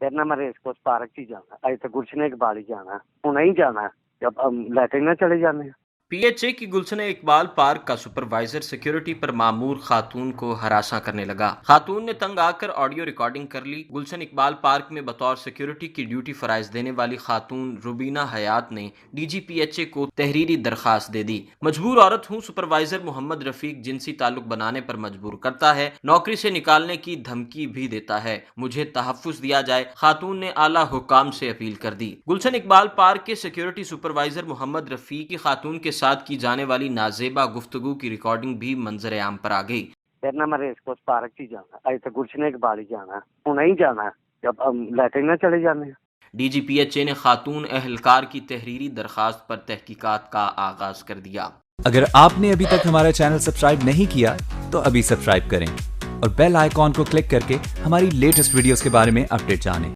پھر نہ میں ریس کورس پارک ہی جانا، اجے تو گلشن اقبال ہی جانا، ہوں ہی جانا جب لیٹرین نہ چلے جانے ہیں۔ پی ایچ اے کی گلشن اقبال پارک کا سپروائزر سیکیورٹی پر مامور خاتون کو ہراساں کرنے لگا۔ خاتون نے تنگ آ کر آڈیو ریکارڈنگ کر لی۔ گلشن اقبال پارک میں بطور سیکیورٹی کی ڈیوٹی فرائض دینے والی خاتون روبینہ حیات نے D G P H A کو تحریری درخواست دے دی۔ مجبور عورت ہوں، سپروائزر محمد رفیق جنسی تعلق بنانے پر مجبور کرتا ہے، نوکری سے نکالنے کی دھمکی بھی دیتا ہے، مجھے تحفظ دیا جائے، خاتون نے اعلیٰ حکام سے اپیل کر دی۔ گلشن اقبال پارک کے سیکیورٹی سپروائزر محمد رفیق کی خاتون کے ساتھ کی جانے والی نازیبا گفتگو کی ریکارڈنگ بھی منظر عام پر آ گئی۔ پھر نہ میں ریس کورس پارک ہی جانا، اجے تو گلشن اقبال ہی جانا، ہوں ہی جانا جب لیٹرین نہ چلے جانے ہیں۔ D G P H A نے خاتون اہلکار کی تحریری درخواست پر تحقیقات کا آغاز کر دیا۔ اگر آپ نے ابھی تک ہمارا چینل سبسکرائب نہیں کیا تو ابھی سبسکرائب کریں اور بیل آئیکن کو کلک کر کے ہماری لیٹسٹ ویڈیوز کے بارے میں اپڈیٹ جانیں۔